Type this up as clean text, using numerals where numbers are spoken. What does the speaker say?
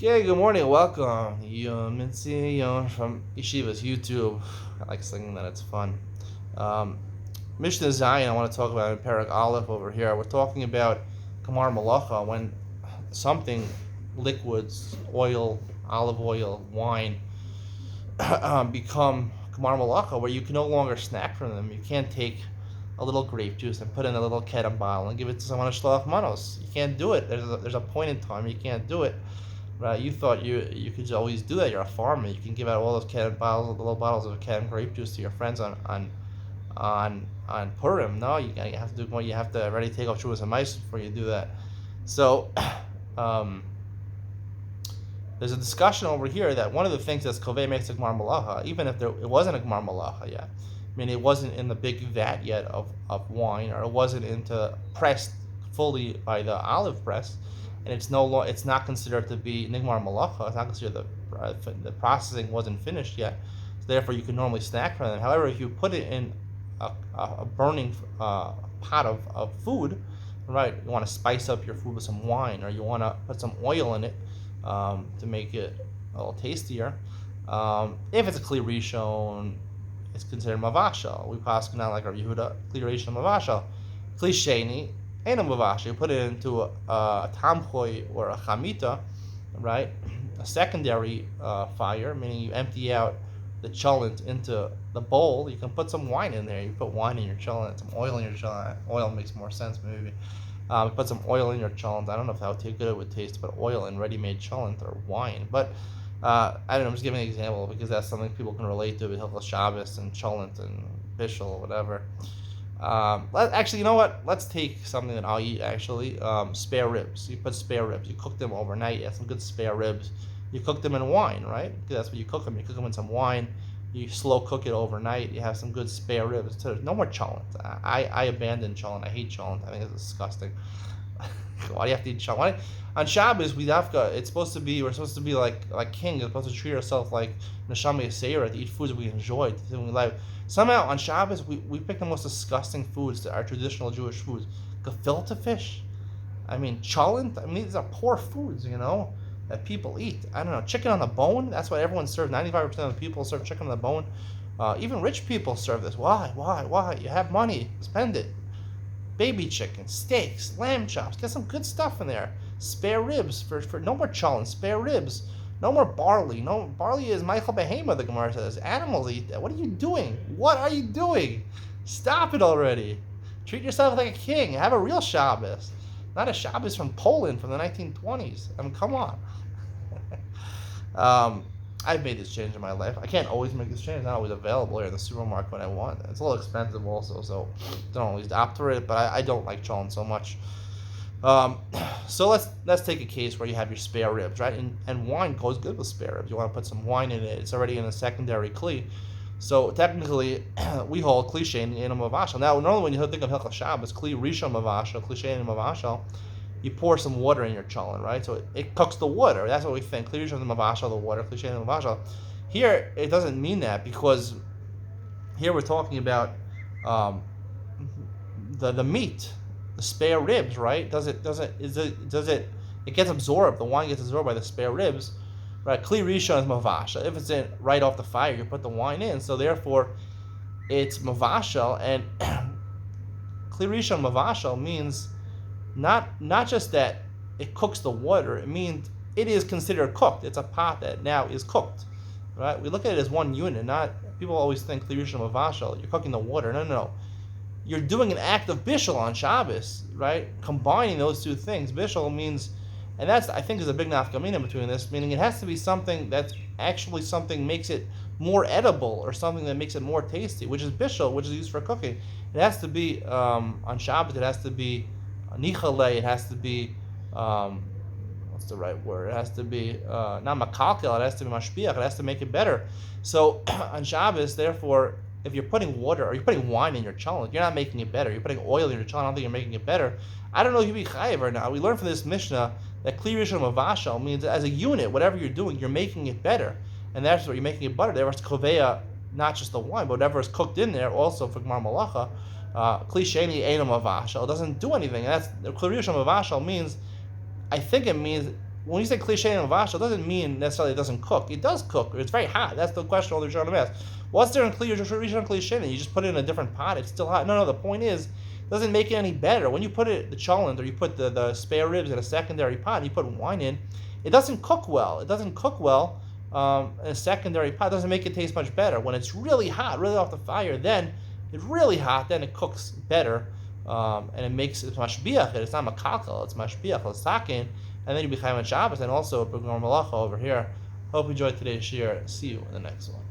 Okay, good morning, welcome. Iyun from Yeshiva's YouTube. I like singing that, it's fun. Um, Mishnah Zion, I want to talk about in Perek Aleph over here. We're talking about Kamar Malacha, when something, liquids, oil, olive oil, wine, become Kamar Malacha, where you can no longer snack from them. You can't take a little grape juice and put in a little kedem bottle and give it to someone to shloach manos. You can't do it. There's a point in time you can't do it. Right, you thought you could always do that. You're a farmer. You can give out all those little bottles of canned grape juice to your friends on Purim. No, you have to do more. You have to already take off Shavuos and Maasros before you do that. So, there's a discussion over here that one of the things that's Kovei makes a Gmar Malacha, even if it wasn't a Gmar Malacha yet. I mean, it wasn't in the big vat yet of wine, or it wasn't pressed fully by the olive press, and it's not considered to be nigmar malacha. It's not considered the processing wasn't finished yet. So therefore, you can normally snack from them. However, if you put it in a burning pot of food, right? You want to spice up your food with some wine, or you want to put some oil in it to make it a little tastier. If it's a kli rishon, it's considered mavashal. We pass now like our Yehuda, kli rishon mavashal. Kli sheni, ain't a mavashal. You put it into a tamchoy or a chamita, right? A secondary fire, meaning you empty out the cholent into the bowl. You can put some wine in there. You put wine in your cholent, some oil in your cholent. Oil makes more sense, maybe. Put some oil in your cholent. I don't know how good it would taste, but oil in ready-made cholent or wine. But I don't know. I'm just giving an example because that's something people can relate to with Hilchos Shabbos and cholent and bishul or whatever. Actually, you know what? Let's take something that I'll eat. Actually, spare ribs. You put spare ribs. You cook them overnight. You have some good spare ribs. You cook them in wine, right? Because that's what you cook them. You cook them in some wine. You slow cook it overnight. You have some good spare ribs. So there's no more cholent. I abandoned cholent. I hate cholent. I think it's disgusting. Why do you have to eat cholent? On Shabbos, we're supposed to be like kings. We're supposed to treat ourselves like neshama yisera, to eat foods we enjoy, to we like. Somehow on Shabbos, we pick the most disgusting foods that are traditional Jewish foods. Gefilte fish. I mean, cholent. I mean, these are poor foods, that people eat. I don't know. Chicken on the bone. That's what everyone serves. 95% of the people serve chicken on the bone. Even rich people serve this. Why? You have money. Spend it. Baby chicken, steaks, lamb chops. Get some good stuff in there. Spare ribs for no more cholent. Spare ribs. No more barley. No barley is Michael Behema, the Gemara says. Animals eat that. What are you doing? What are you doing? Stop it already. Treat yourself like a king. Have a real Shabbos. Not a Shabbos from Poland from the 1920s. I mean, come on. I've made this change in my life. I can't always make this change. It's not always available here in the supermarket when I want. It's a little expensive also, so don't always opt for it. But I don't like cholent so much. So let's take a case where you have your spare ribs, right? And wine goes good with spare ribs. You want to put some wine in it. It's already in a secondary kli. So technically, we hold kli shein in a mavashal. Now, normally when you think of Hilchos Shabbos, kli rishon mavashal, kli shein in mavashal, you pour some water in your cholent, right? So it cooks the water. That's what we think. Kli rishon mavashal, the water. Kli shein in mavashal. Here, it doesn't mean that, because here we're talking about the meat. The spare ribs, right? It gets absorbed. The wine gets absorbed by the spare ribs, right? Kli rishon is mavashal. If it's in right off the fire, you put the wine in. So therefore, it's mavashal, and kli rishon mavashal means not just that it cooks the water. It means it is considered cooked. It's a pot that now is cooked, right? We look at it as one unit. Not people always think kli rishon mavashal. You're cooking the water. No. You're doing an act of bishul on Shabbos, right? Combining those two things. Bishul means, and that's, I think, is a big nafkamina between this, meaning it has to be something that's actually something makes it more edible, or something that makes it more tasty, which is bishul, which is used for cooking. It has to be, on Shabbos, it has to be nichale, it has to be, what's the right word? It has to be, not makalkel, it has to be mashpiach, it has to make it better. So, on Shabbos, therefore, if you're putting water or you're putting wine in your cholent, you're not making it better. You're putting oil in your cholent, I don't think you're making it better. I don't know if you'd be chayiv or not. We learned from this Mishnah that kli rishon mavashal means that as a unit, whatever you're doing, you're making it better. And that's what you're making it better. There was koveya, not just the wine, but whatever is cooked in there, also for Gmar Malacha, kli sheni eino mavashal. It doesn't do anything. And that's kli rishon mavashal means, I think it means when you say cliche and vashel, it doesn't mean necessarily it doesn't cook. It does cook. It's very hot. That's the question all the Rishonim ask. What's there in cliche? You just put it in a different pot. It's still hot. No. The point is, it doesn't make it any better. When you put it the cholent or you put the spare ribs in a secondary pot and you put wine in, it doesn't cook well. It doesn't cook well in a secondary pot. It doesn't make it taste much better. When it's really hot, really off the fire, then it's really hot. Then it cooks better. And it makes it mashbiach. It's not makalkal. It's mashbiach. It's takin, and then you become a Shabbos, and also a big malacha over here. Hope you enjoyed today's shir. See you in the next one.